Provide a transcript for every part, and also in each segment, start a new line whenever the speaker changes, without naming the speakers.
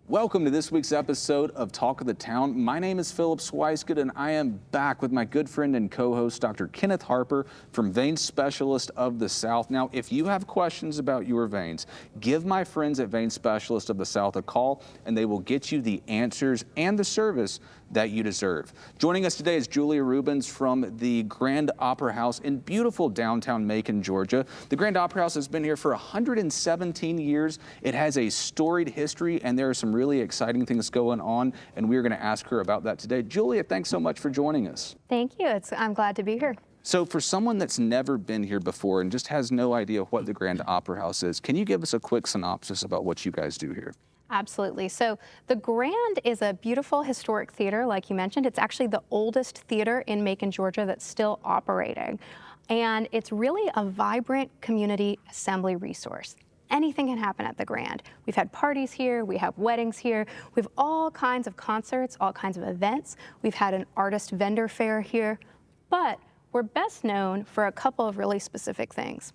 Welcome to this week's episode of Talk of the Town. My name is Philip Swicegood, and I am back with my good friend and co-host, Dr. Kenneth Harper from Vein Specialist of the South. Now, if you have questions about your veins, give my friends at Vein Specialist of the South a call, and they will get you the answers and the service that you deserve. Joining us today is Julia Rubens from the Grand Opera House in beautiful downtown Macon, Georgia. The Grand Opera House has been here for 117 years. It has a storied history, and there are some really exciting things going on, and we're going to ask her about that today. Julia, thanks so much for joining us.
Thank you. I'm glad to be here.
So for someone that's never been here before and just has no idea what the Grand Opera House is, can you give us a quick synopsis about what you guys do here?
Absolutely. So the Grand is a beautiful historic theater, like you mentioned. It's actually the oldest theater in Macon, Georgia that's still operating. And it's really a vibrant community assembly resource. Anything can happen at the Grand. We've had parties here, we have weddings here, we have all kinds of concerts, all kinds of events. We've had an artist vendor fair here, but we're best known for a couple of really specific things.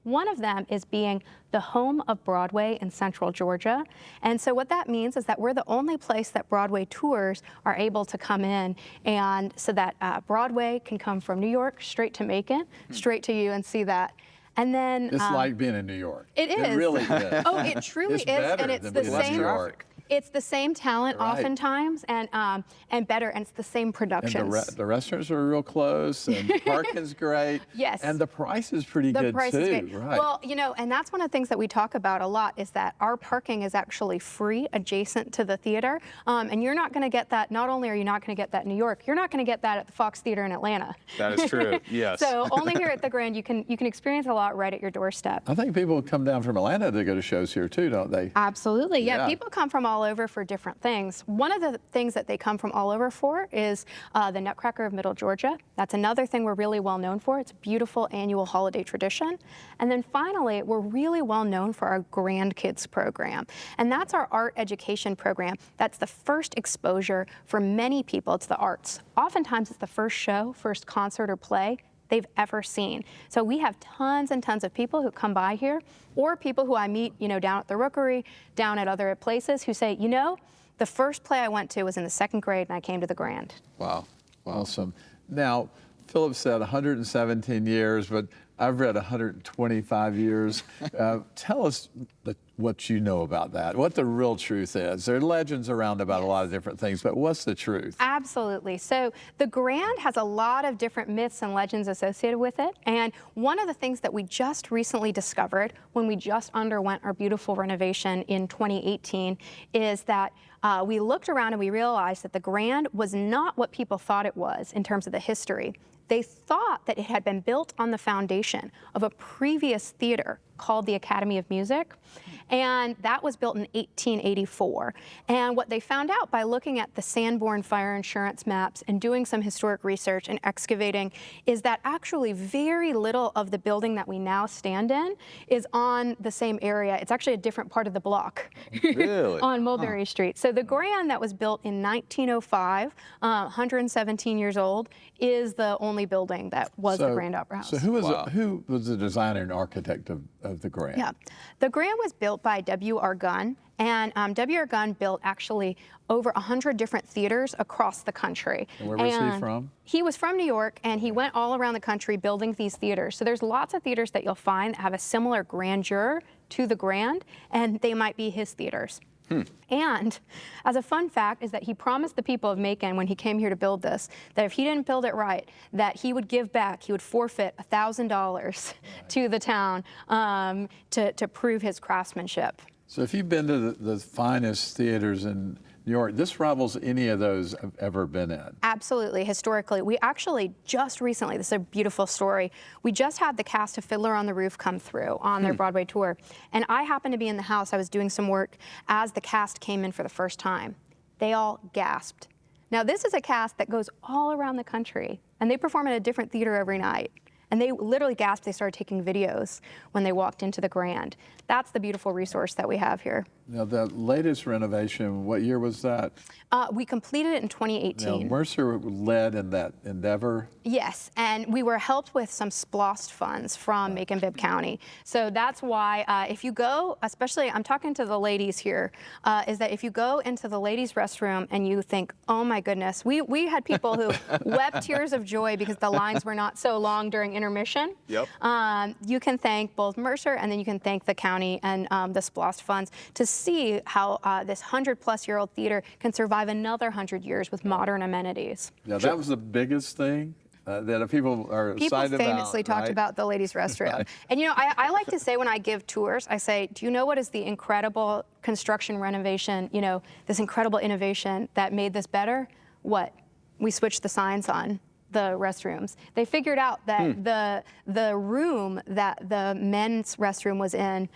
One of them is being the home of Broadway in Central Georgia. And so what that means is that we're the only place that Broadway tours are able to come in, and so that Broadway can come from New York straight to Macon, straight to you and see that. And then
it's like being in New York.
It is.
It really is.
Oh, it truly is, and it's the same. It's the same talent oftentimes, and better, and it's the same productions.
And the restaurants are real close, and parking's great.
Yes.
And the price is pretty good
price
too.
Is great.
Right.
Well, you know, and that's one of the things that we talk about a lot is that our parking is actually free adjacent to the theater, and you're not going to get that. Not only are you not going to get that in New York, you're not going to get that at the Fox Theater in Atlanta.
That is true. Yes.
So only here at the Grand you can experience a lot right at your doorstep.
I think people come down from Atlanta to go to shows here too, don't they?
Absolutely. Yeah. People come from all over for different things. One of the things that they come from all over for is the Nutcracker of Middle Georgia. That's another thing we're really well known for. It's a beautiful annual holiday tradition. And then finally, we're really well known for our Grand Kids program. And that's our art education program. That's the first exposure for many people to the arts. Oftentimes it's the first show, first concert or play they've ever seen. So we have tons and tons of people who come by here, or people who I meet, you know, down at the Rookery, down at other places, who say, you know, the first play I went to was in the 2nd grade and I came to the Grand.
Wow. Awesome. Now, Philip said 117 years, but I've read 125 years. Tell us what you know about that, what the real truth is. There are legends around about a lot of different things, but what's the truth?
Absolutely. So the Grand has a lot of different myths and legends associated with it. And one of the things that we just recently discovered when we just underwent our beautiful renovation in 2018 is that we looked around and we realized that the Grand was not what people thought it was in terms of the history. They thought that it had been built on the foundation of a previous theater called the Academy of Music, and that was built in 1884. And what they found out by looking at the Sanborn fire insurance maps and doing some historic research and excavating is that actually very little of the building that we now stand in is on the same area. It's actually a different part of the block.
Really?
On Mulberry Street. So the Grand that was built in 1905, 117 years old, is the only building that was the Grand Opera House.
So who was the designer and architect of the Grand?
Yeah, the Grand was built by W.R. Gunn, and W.R. Gunn built actually over 100 different theaters across the country.
And where was he from?
He was from New York, and he went all around the country building these theaters. So there's lots of theaters that you'll find that have a similar grandeur to the Grand, and they might be his theaters. And as a fun fact is that he promised the people of Macon when he came here to build this, that if he didn't build it right, that he would give back, he would forfeit $1,000 to the town to prove his craftsmanship.
So if you've been to the finest theaters in New York, this rivals any of those I've ever been in.
Absolutely, historically. We actually just recently, this is a beautiful story, we just had the cast of Fiddler on the Roof come through on their Broadway tour. And I happened to be in the house, I was doing some work as the cast came in for the first time. They all gasped. Now this is a cast that goes all around the country, and they perform at a different theater every night. And they literally gasped. They started taking videos when they walked into the Grand. That's the beautiful resource that we have here.
Now, the latest renovation, what year was that?
We completed it in
Now,
2018.
Mercer led in that endeavor.
Yes, and we were helped with some SPLOST funds from Macon-Bibb County. So that's why if you go, especially, I'm talking to the ladies here, is that if you go into the ladies' restroom and you think, oh my goodness, we had people who wept tears of joy because the lines were not so long during intermission.
Yep.
You can thank both Mercer and then you can thank the county and the SPLOST funds to see how this 100-plus-year-old theater can survive another 100 years with modern amenities.
Yeah, that was the biggest thing that people are
People
excited
famously
about,
talked
right?
about the ladies' restroom. And you know, I like to say when I give tours, I say, do you know what is the incredible construction renovation, you know, this incredible innovation that made this better? What? We switched the signs on the restrooms. They figured out that the room that the men's restroom was in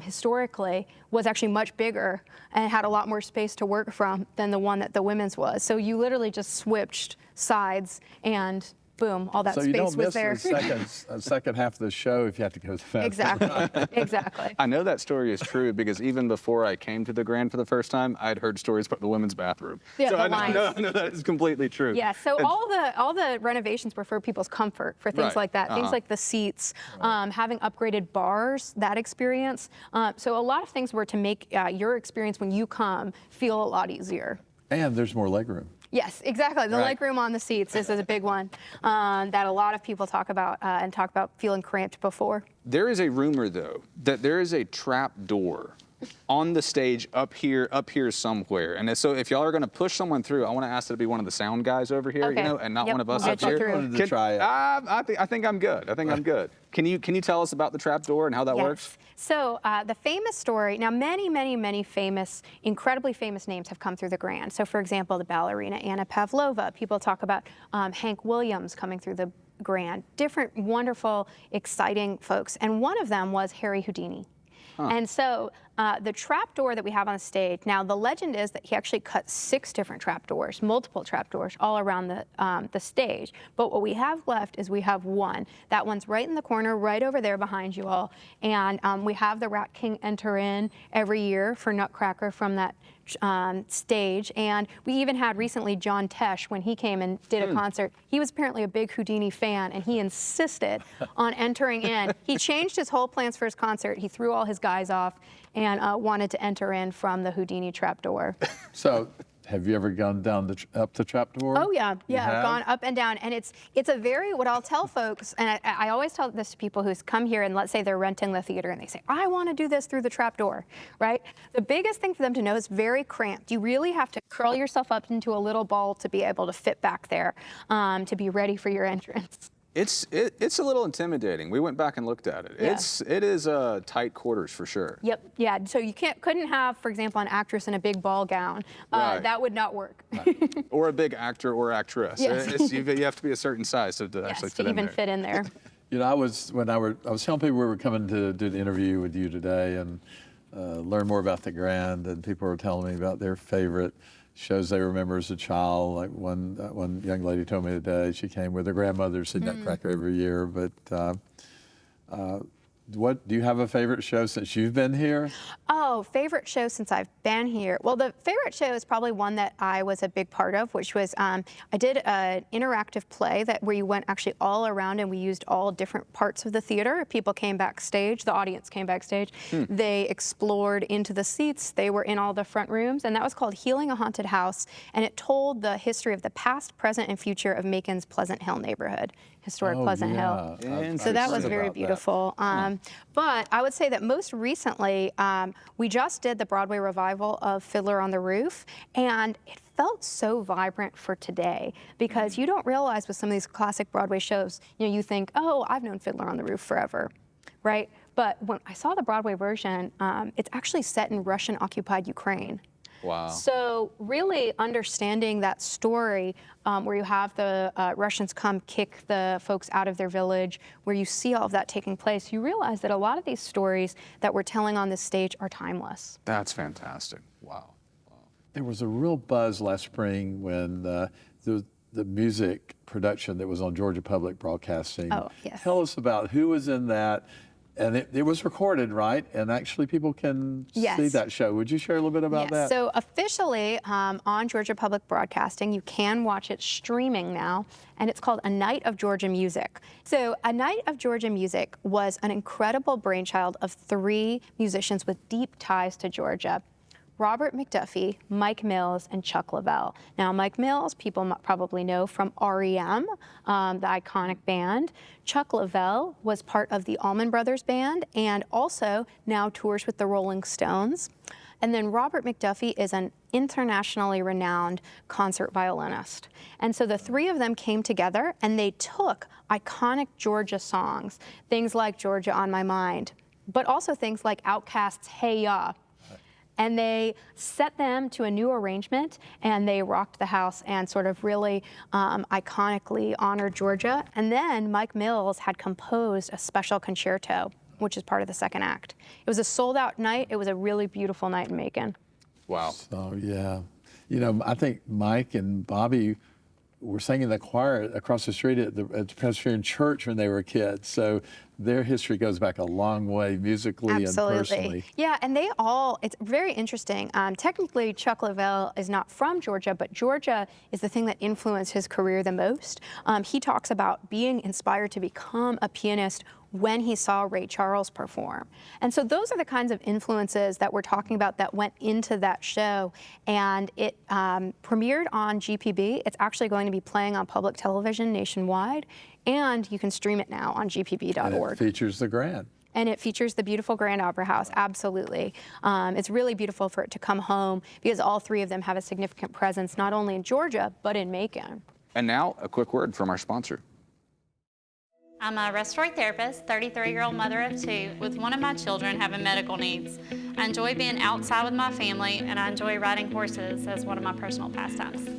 historically was actually much bigger and had a lot more space to work from than the one that the women's was. So you literally just switched sides and boom, all that
So
space
you don't
was
miss
there.
the second half of the show if you have to go to the bathroom.
Exactly, exactly.
I know that story is true because even before I came to the Grand for the first time, I'd heard stories about the women's bathroom.
Yeah,
so
the
I
lines.
know that is completely true.
Yeah, so all the renovations were for people's comfort, for things
Right.
like that, things like the seats, having upgraded bars, that experience. So a lot of things were to make your experience when you come feel a lot easier.
And there's more legroom.
Yes, exactly. The
Right.
legroom on the seats, this is a big one that a lot of people talk about and talk about feeling cramped before.
There is a rumor, though, that there is a trap door on the stage up here somewhere. And so if y'all are going to push someone through, I want to ask that it be one of the sound guys over here,
Okay.
you know, and not
Yep,
one of us
we'll
up
get you
here.
through.
Wanted to try it.
I think I'm good. I think I'm good. Can you tell us about the trap door and how that works?
So the famous story, now many famous, incredibly famous names have come through the Grand. So for example, the ballerina Anna Pavlova. People talk about Hank Williams coming through the Grand. Different, wonderful, exciting folks. And one of them was Harry Houdini. And so the trap door that we have on the stage, now the legend is that he actually cut 6 different trap doors, multiple trap doors all around the stage. But what we have left is we have one. That one's right in the corner, right over there behind you all. And we have the Rat King enter in every year for Nutcracker from that stage. And we even had recently John Tesh, when he came and did a concert, he was apparently a big Houdini fan and he insisted on entering in. He changed his whole plans for his concert. He threw all his guys off and wanted to enter in from the Houdini trapdoor.
So have you ever gone down up the trapdoor?
Oh yeah, yeah,
have?
I've gone up and down, and it's a very, what I'll tell folks, and I always tell this to people who's come here and let's say they're renting the theater and they say, I want to do this through the trapdoor, right? The biggest thing for them to know is very cramped. You really have to curl yourself up into a little ball to be able to fit back there, to be ready for your entrance.
It's a little intimidating. We went back and looked at it.
Yeah.
It is tight quarters for sure.
Yep, yeah, so you couldn't have, for example, an actress in a big ball gown.
Right.
That would not work.
Or a big actor or actress.
Yes.
You have to be a certain size to actually
Yes,
fit
to
in
even
there.
fit in there.
You know, I was telling people we were coming to do the interview with you today and learn more about the Grand, and people were telling me about their favorite shows they remember as a child. Like one young lady told me today she came with her grandmother to see Nutcracker every year. But what do you have a favorite show since you've been here?
Oh, favorite show since I've been here. Well, the favorite show is probably one that I was a big part of, which was I did an interactive play where you went actually all around and we used all different parts of the theater. People came backstage, the audience came backstage. They explored into the seats. They were in all the front rooms, and that was called Healing a Haunted House, and it told the history of the past, present, and future of Macon's Pleasant Hill neighborhood. Historic Pleasant Hill. So that was very beautiful. But I would say that most recently, we just did the Broadway revival of Fiddler on the Roof, and it felt so vibrant for today because you don't realize with some of these classic Broadway shows, you think, oh, I've known Fiddler on the Roof forever, right? But when I saw the Broadway version, it's actually set in Russian-occupied Ukraine.
Wow.
So really understanding that story where you have the Russians come kick the folks out of their village, where you see all of that taking place, you realize that a lot of these stories that we're telling on this stage are timeless.
That's fantastic. Wow.
There was a real buzz last spring when the music production that was on Georgia Public Broadcasting.
Oh, yes.
Tell us about who was in that And it was recorded, right? And actually people can see that show. Would you share a little bit about that?
So officially on Georgia Public Broadcasting, you can watch it streaming now, and it's called A Night of Georgia Music. So A Night of Georgia Music was an incredible brainchild of 3 musicians with deep ties to Georgia: Robert McDuffie, Mike Mills, and Chuck Leavell. Now, Mike Mills, people probably know from REM, the iconic band. Chuck Leavell was part of the Allman Brothers Band and also now tours with the Rolling Stones. And then Robert McDuffie is an internationally renowned concert violinist. And so the 3 of them came together and they took iconic Georgia songs, things like Georgia on My Mind, but also things like Outkast's Hey Ya. And they set them to a new arrangement, and they rocked the house and sort of really iconically honored Georgia. And then Mike Mills had composed a special concerto, which is part of the second act. It was a sold-out night. It was a really beautiful night in Macon.
Wow.
So, yeah. You know, I think Mike and Bobby were singing the choir across the street at the Presbyterian Church when they were kids. So their history goes back a long way musically and personally.
Yeah, and they all, it's very interesting. Technically, Chuck Leavell is not from Georgia, but Georgia is the thing that influenced his career the most. He talks about being inspired to become a pianist when he saw Ray Charles perform. And so those are the kinds of influences that we're talking about that went into that show. And it premiered on GPB. It's actually going to be playing on public television nationwide. And you can stream it now on gpb.org.
And it features the Grand.
And it features the beautiful Grand Opera House, absolutely. It's really beautiful for it to come home because all 3 of them have a significant presence, not only in Georgia, but in Macon.
And now, a quick word from our sponsor.
I'm a respiratory therapist, 33-year-old mother of 2, with one of my children having medical needs. I enjoy being outside with my family, and I enjoy riding horses as one of my personal pastimes.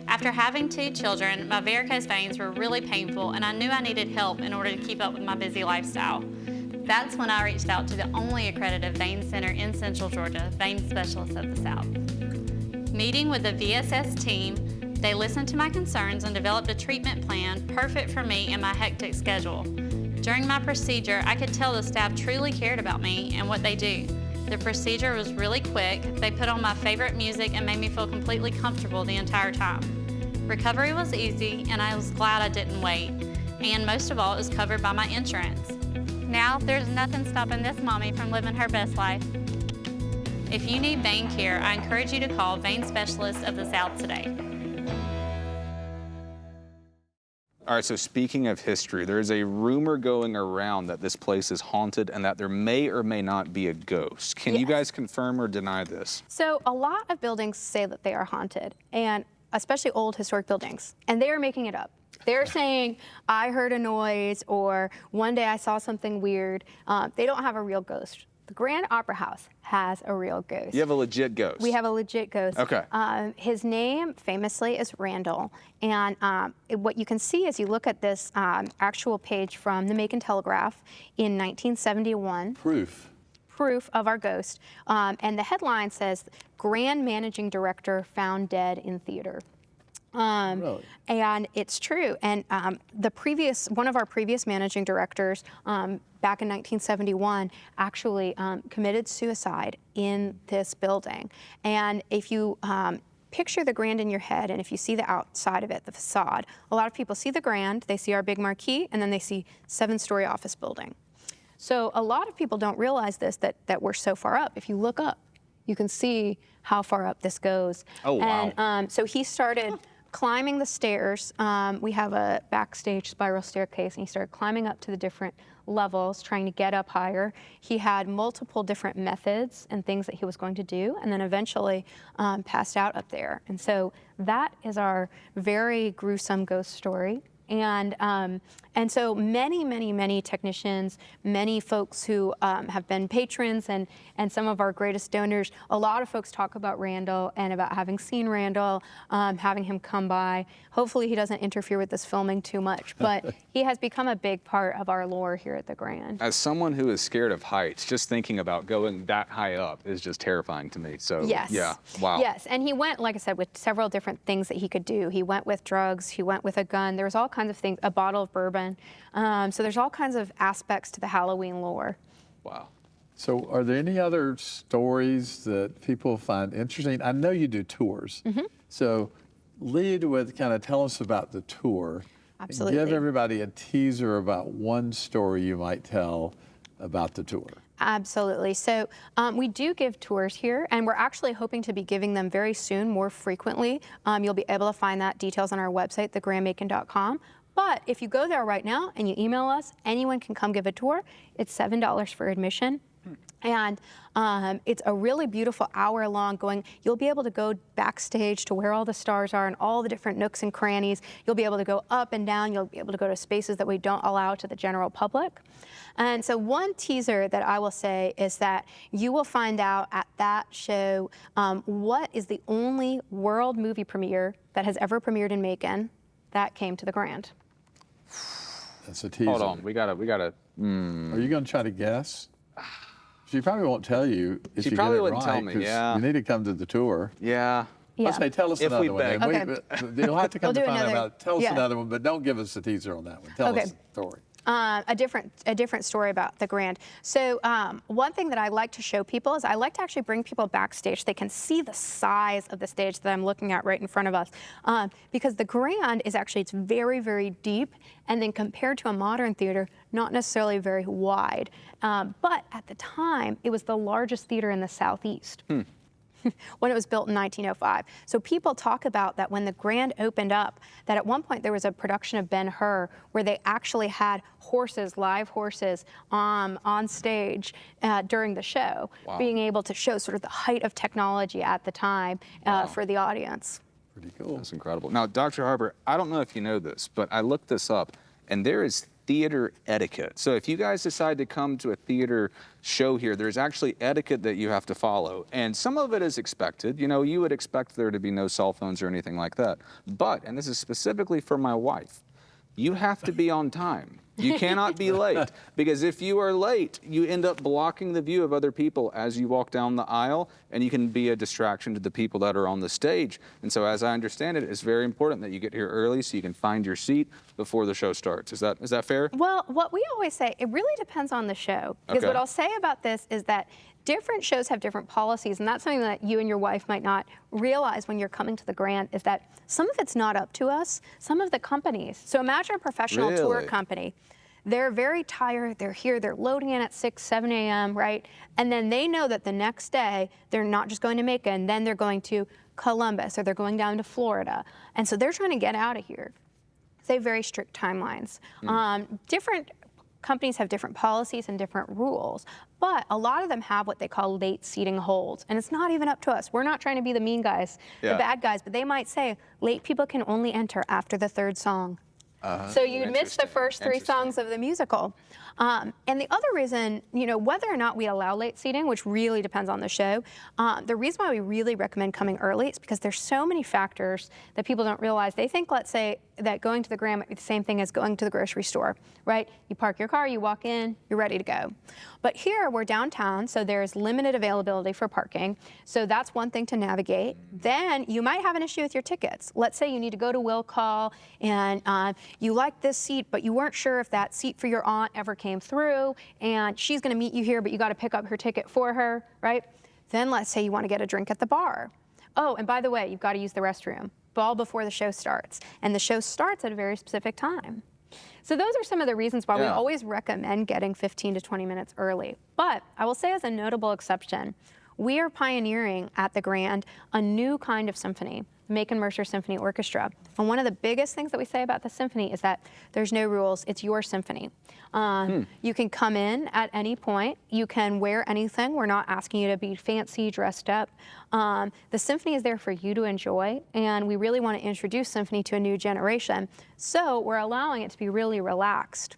After having 2 children, my varicose veins were really painful, and I knew I needed help in order to keep up with my busy lifestyle. That's when I reached out to the only accredited vein center in Central Georgia, Vein Specialists of the South. Meeting with the VSS team, they listened to my concerns and developed a treatment plan perfect for me and my hectic schedule. During my procedure, I could tell the staff truly cared about me and what they do. The procedure was really quick. They put on my favorite music and made me feel completely comfortable the entire time. Recovery was easy, and I was glad I didn't wait. And most of all, it was covered by my insurance. Now, there's nothing stopping this mommy from living her best life. If you need vein care, I encourage you to call Vein Specialists of the South today.
All right, so speaking of history, there is a rumor going around that this place is haunted and that there may or may not be a ghost. Can you guys confirm or deny this?
So a lot of buildings say that they are haunted, and especially old historic buildings, and they are making it up. They're saying, I heard a noise, or one day I saw something weird. They don't have a real ghost. The Grand Opera House has a real ghost.
You have a legit ghost?
We have a legit ghost.
Okay.
His name, famously, is Randall. And what you can see as you look at this actual page from the Macon Telegraph in 1971. Proof of our ghost. And the headline says, Grand Managing Director Found Dead in Theater.
Really?
And it's true. And one of our previous managing directors back in 1971 actually committed suicide in this building. And if you picture the Grand in your head, and if you see the outside of it, the facade, a lot of people see the Grand, they see our big marquee, and then they see 7-story office building. So a lot of people don't realize this, that we're so far up. If you look up, you can see how far up this goes.
Oh, wow.
And so he started climbing the stairs. We have a backstage spiral staircase, and he started climbing up to the different levels, trying to get up higher. He had multiple different methods and things that he was going to do, and then eventually passed out up there. And so that is our very gruesome ghost story. And so many technicians, many folks who have been patrons and some of our greatest donors, a lot of folks talk about Randall and about having seen Randall, having him come by. Hopefully he doesn't interfere with this filming too much, but he has become a big part of our lore here at the Grand.
As someone who is scared of heights, just thinking about going that high up is just terrifying to me. So
yes.
Yeah, wow.
Yes, and he went, like I said, with several different things that he could do. He went with drugs, he went with a gun. There was all kinds of things, a bottle of bourbon. happen. So there's all kinds of aspects to the Halloween lore.
Wow.
So are there any other stories that people find interesting? I know you do tours. So lead with kind of tell us about the tour.
Absolutely.
Give everybody a teaser about one story you might tell about the tour.
Absolutely. So we do give tours here, and we're actually hoping to be giving them very soon, more frequently. You'll be able to find that details on our website, thegrandmacon.com. But if you go there right now and you email us, anyone can come give a tour. It's $7 for admission. And it's a really beautiful hour-long going. You'll be able to go backstage to where all the stars are and all the different nooks and crannies. You'll be able to go up and down. You'll be able to go to spaces that we don't allow to the general public. And so one teaser that I will say is that you will find out at that show what is the only world movie premiere that has ever premiered in Macon that came to the Grand.
That's a teaser.
Hold on, we gotta.
Are you going to try to guess? She probably won't tell you if
She
you
probably
get it
wouldn't tell
right,
me,
'cause
yeah.
you need to come to the tour.
Yeah.
Let's say, tell us
If we
another one.
beg.
And you'll have to come
We'll
to
do
find out
another-
about. Tell us
yeah.
another one, but don't give us a teaser on that one. Tell us the story.
A different story about the Grand. So one thing that I like to show people is I like to actually bring people backstage so they can see the size of the stage that I'm looking at right in front of us. Because the Grand is actually, it's very, very deep, and then compared to a modern theater, not necessarily very wide. But at the time, it was the largest theater in the Southeast. When it was built in 1905. So people talk about that when the Grand opened up, that at one point there was a production of Ben-Hur where they actually had horses, live horses, on stage during the show, being able to show sort of the height of technology at the time for the audience.
Pretty cool.
That's incredible. Now, Dr. Harper, I don't know if you know this, but I looked this up, and there is theater etiquette. So if you guys decide to come to a theater show here, there's actually etiquette that you have to follow. And some of it is expected. You know, you would expect there to be no cell phones or anything like that. But, and this is specifically for my wife, you have to be on time. You cannot be late, because if you are late, you end up blocking the view of other people as you walk down the aisle, and you can be a distraction to the people that are on the stage. And so as I understand it, it's very important that you get here early so you can find your seat before the show starts. Is that fair?
Well, what we always say, it really depends on the show. Because what I'll say about this is that different shows have different policies, and that's something that you and your wife might not realize when you're coming to the Grand, is that some of it's not up to us, some of the companies. So imagine a professional tour company. They're very tired, they're here, they're loading in at 6, 7 a.m., right? And then they know that the next day, they're not just going to Macon, then they're going to Columbus, or they're going down to Florida. And so they're trying to get out of here. They have very strict timelines. Different companies have different policies and different rules, but a lot of them have what they call late seating holds, and it's not even up to us. We're not trying to be the mean guys, the bad guys, but they might say late people can only enter after the 3rd song. So you'd miss the first 3 songs of the musical. And the other reason, you know, whether or not we allow late seating, which really depends on the show, the reason why we really recommend coming early is because there's so many factors that people don't realize. They think, let's say, that going to the Grand might be the same thing as going to the grocery store, right? You park your car, you walk in, you're ready to go. But here we're downtown, so there's limited availability for parking. So that's one thing to navigate. Then you might have an issue with your tickets. Let's say you need to go to will call and you like this seat, but you weren't sure if that seat for your aunt ever came through, and she's gonna meet you here, but you gotta pick up her ticket for her, right? Then let's say you wanna get a drink at the bar. Oh, and by the way, you've gotta use the restroom all before the show starts. And the show starts at a very specific time. So those are some of the reasons why we always recommend getting 15 to 20 minutes early. But I will say, as a notable exception, we are pioneering at the Grand a new kind of symphony, the Macon Mercer Symphony Orchestra. And one of the biggest things that we say about the symphony is that there's no rules, it's your symphony. You can come in at any point, you can wear anything, we're not asking you to be fancy, dressed up. The symphony is there for you to enjoy, and we really want to introduce symphony to a new generation. So we're allowing it to be really relaxed.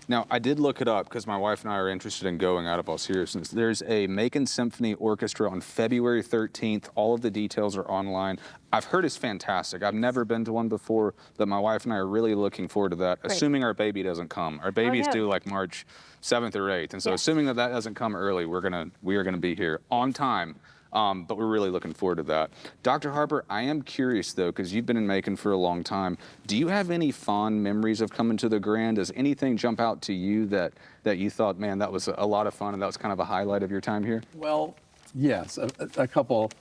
Now, I did look it up because my wife and I are interested in going, out of all seriousness. There's a Macon Symphony Orchestra on February 13th. All of the details are online. I've heard it's fantastic. I've never been to one before, but my wife and I are really looking forward to that, assuming our baby doesn't come. Our baby's due like March 7th or 8th, and so assuming that doesn't come early, we are gonna be here on time. but we're really looking forward to that. Dr. Harper, I am curious though, because you've been in Macon for a long time. Do you have any fond memories of coming to the Grand? Does anything jump out to you that you thought, man, that was a lot of fun and that was kind of a highlight of your time here?
Well, yes, a couple.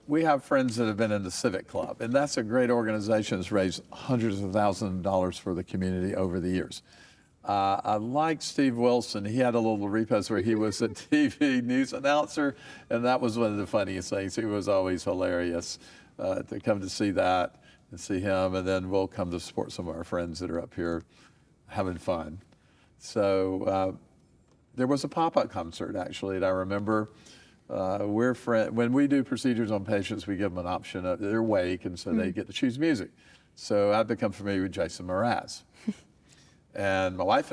We have friends that have been in the Civic Club, and that's a great organization that's raised hundreds of thousands of dollars for the community over the years. I like Steve Wilson. He had a little repos where he was a TV news announcer, and that was one of the funniest things. He was always hilarious to come to see that and see him, and then we'll come to support some of our friends that are up here having fun. So there was a pop-up concert, actually, that I remember. When we do procedures on patients, we give them an option. They're awake, and so they get to choose music. So I've become familiar with Jason Mraz. And my wife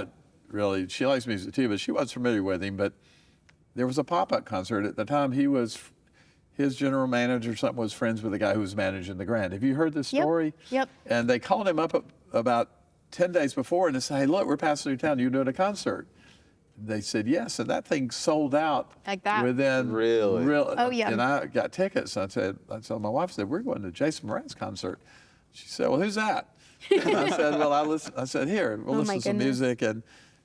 she likes music too, but she wasn't familiar with him. But there was a pop-up concert. At the time, his general manager or something was friends with the guy who was managing the Grand. Have you heard this story?
Yep.
And they called him up about 10 days before and they said, hey, look, we're passing through town. You're doing a concert. They said yes, and that thing sold out
like that.
Within
Oh yeah.
And I got tickets. I told my wife, we're going to Jason Mraz concert. She said, well, who's that? And I said, well, I said, here, we'll listen to some music. And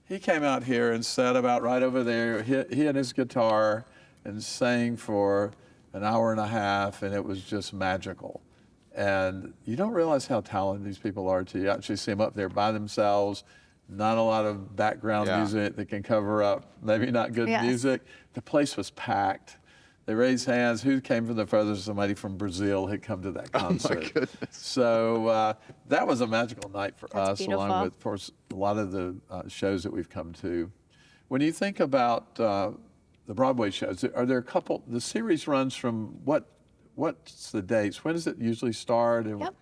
he came out here and sat about right over there. He and his guitar and sang for an hour and a half, and it was just magical. And you don't realize how talented these people are till you actually see them up there by themselves. Not a lot of background music that can cover up maybe not good music. The place was packed. They raised hands. Who came from the furthest? Somebody from Brazil had come to that concert.
Oh my goodness.
So that was a magical night for us,
beautiful.
along with, of course, a lot of the shows that we've come to. When you think about the Broadway shows, are there a couple? The series runs from what's the dates? When does it usually start? And
Yep.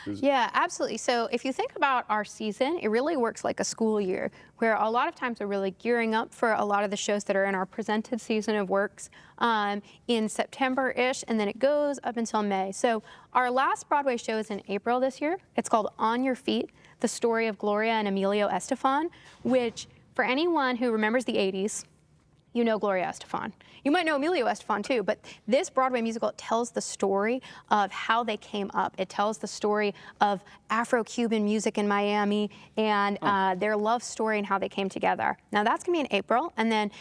Yeah, absolutely. So if you think about our season, it really works like a school year, where a lot of times we're really gearing up for a lot of the shows that are in our presented season of works in September-ish, and then it goes up until May. So our last Broadway show is in April this year. It's called On Your Feet, the story of Gloria and Emilio Estefan, which for anyone who remembers the 80s, you know Gloria Estefan. You might know Emilio Estefan too, but this Broadway musical tells the story of how they came up. It tells the story of Afro-Cuban music in Miami and their love story and how they came together. Now that's gonna be in April, and then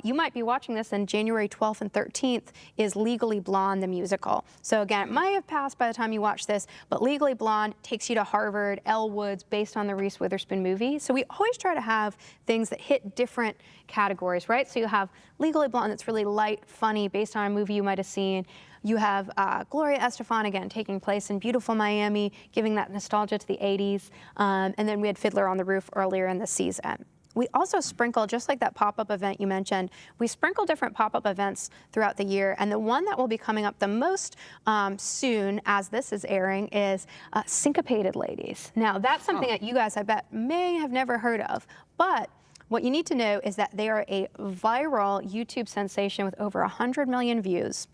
you might be watching this, and January 12th and 13th is Legally Blonde, the musical. So again, it might have passed by the time you watch this, but Legally Blonde takes you to Harvard, Elle Woods, based on the Reese Witherspoon movie. So we always try to have things that hit different categories, right? So you have Legally Blonde that's really light, funny, based on a movie you might have seen. You have Gloria Estefan, again, taking place in beautiful Miami, giving that nostalgia to the 80s. And then we had Fiddler on the Roof earlier in the season. We also sprinkle, just like that pop-up event you mentioned, we sprinkle different pop-up events throughout the year. And the one that will be coming up the most soon, as this is airing, is Syncopated Ladies. Now, that's something that you guys, I bet, may have never heard of. But what you need to know is that they are a viral YouTube sensation with over 100 million views.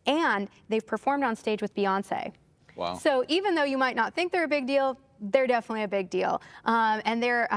And they've performed on stage with Beyonce.
Wow.
So even though you might not think they're a big deal, they're definitely a big deal. And they're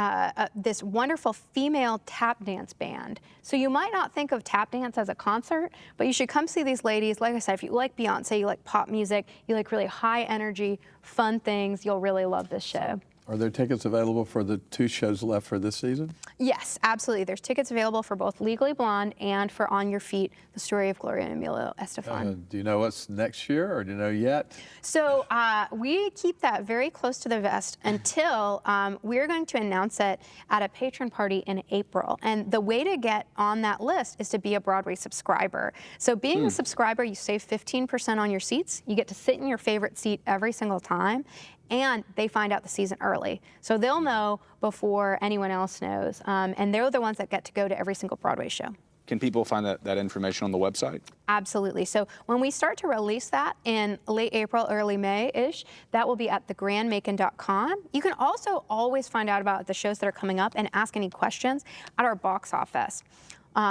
this wonderful female tap dance band. So you might not think of tap dance as a concert, but you should come see these ladies. Like I said, if you like Beyonce, you like pop music, you like really high energy, fun things, you'll really love this show.
Are there tickets available for the 2 shows left for this season?
Yes, absolutely. There's tickets available for both Legally Blonde and for On Your Feet, the story of Gloria and Emilio Estefan.
Do you know what's next year, or do you know yet?
So we keep that very close to the vest until we're going to announce it at a patron party in April. And the way to get on that list is to be a Broadway subscriber. So being a subscriber, you save 15% on your seats. You get to sit in your favorite seat every single time. And they find out the season early. So they'll know before anyone else knows. And they're the ones that get to go to every single Broadway show.
Can people find that information on the website?
Absolutely. So when we start to release that in late April, early May-ish, that will be at thegrandmacon.com. You can also always find out about the shows that are coming up and ask any questions at our box office,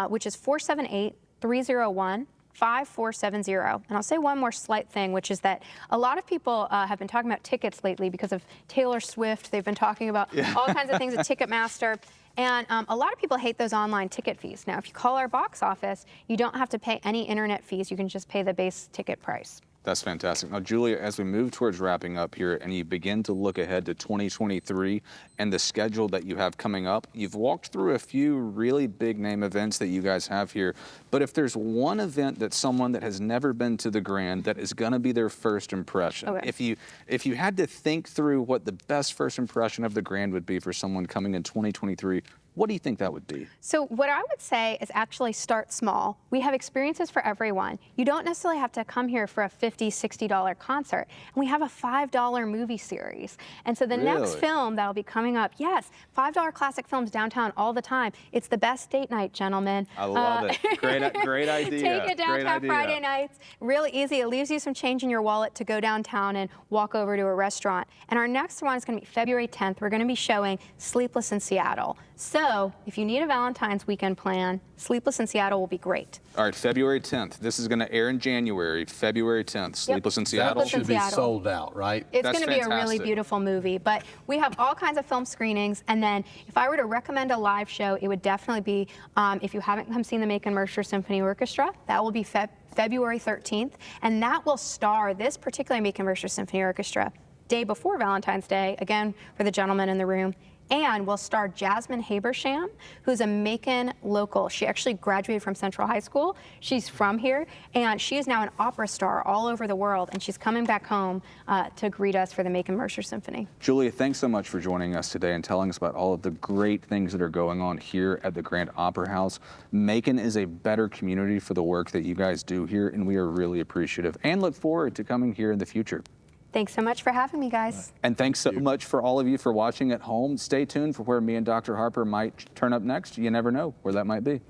which is 478-301. 5470. And I'll say one more slight thing, which is that a lot of people have been talking about tickets lately because of Taylor Swift. They've been talking about all kinds of things at Ticketmaster. And a lot of people hate those online ticket fees. Now, if you call our box office, you don't have to pay any internet fees. You can just pay the base ticket price.
That's fantastic. Now, Julia, as we move towards wrapping up here and you begin to look ahead to 2023 and the schedule that you have coming up, you've walked through a few really big name events that you guys have here. But if there's one event that someone that has never been to the Grand that is going to be their first impression,
Okay.
if you had to think through what the best first impression of the Grand would be for someone coming in 2023, what do you think that would be?
So what I would say is actually start small. We have experiences for everyone. You don't necessarily have to come here for a $50, $60 concert. And we have a $5 movie series. And so the next
Really?
film that'll be coming up, yes, $5 classic films downtown all the time. It's the best date night, gentlemen.
I love it. Great idea.
Take it downtown Friday nights. Really easy. It leaves you some change in your wallet to go downtown and walk over to a restaurant. And our next one is going to be February 10th. We're going to be showing Sleepless in Seattle. So if you need a Valentine's weekend plan, Sleepless in Seattle will be great.
All right, February 10th. This is going to air in January, February 10th, Sleepless in Seattle.
That should be sold out, right?
It's
That's
going to be a really
fantastic.
beautiful movie, but we have all kinds of film screenings. And then if I were to recommend a live show, it would definitely be, if you haven't come seen the Macon Mercer Symphony Orchestra, that will be February 13th. And that will star this particular Macon Mercer Symphony Orchestra day before Valentine's Day, again, for the gentlemen in the room. And will star Jasmine Habersham, who's a Macon local. She actually graduated from Central High School. She's from here, and she is now an opera star all over the world, and she's coming back home to greet us for the Macon Mercer Symphony.
Julia, thanks so much for joining us today and telling us about all of the great things that are going on here at the Grand Opera House. Macon is a better community for the work that you guys do here, and we are really appreciative and look forward to coming here in the future.
Thanks so much for having me, guys.
And thanks so much for all of you for watching at home. Stay tuned for where me and Dr. Harper might turn up next. You never know where that might be.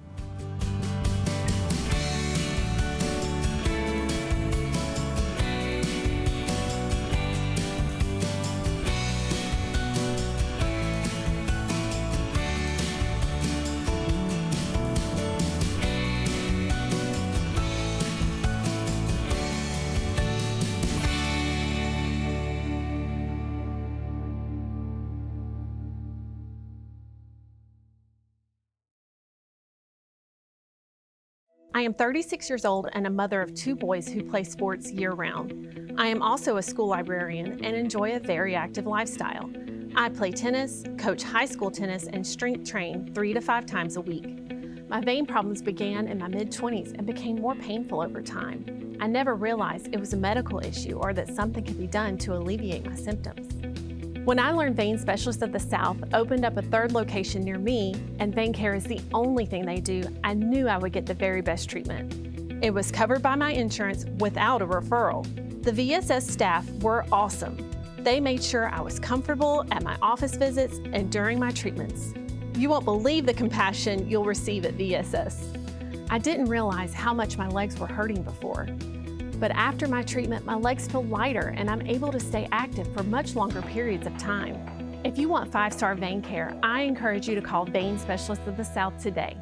I am 36 years old and a mother of 2 boys who play sports year-round. I am also a school librarian and enjoy a very active lifestyle. I play tennis, coach high school tennis, and strength train 3 to 5 times a week. My vein problems began in my mid-20s and became more painful over time. I never realized it was a medical issue or that something could be done to alleviate my symptoms. When I learned Vein Specialists of the South opened up a 3rd location near me, and vein care is the only thing they do, I knew I would get the very best treatment. It was covered by my insurance without a referral. The VSS staff were awesome. They made sure I was comfortable at my office visits and during my treatments. You won't believe the compassion you'll receive at VSS. I didn't realize how much my legs were hurting before. But after my treatment, my legs feel lighter and I'm able to stay active for much longer periods of time. If you want 5-star vein care, I encourage you to call Vein Specialists of the South today.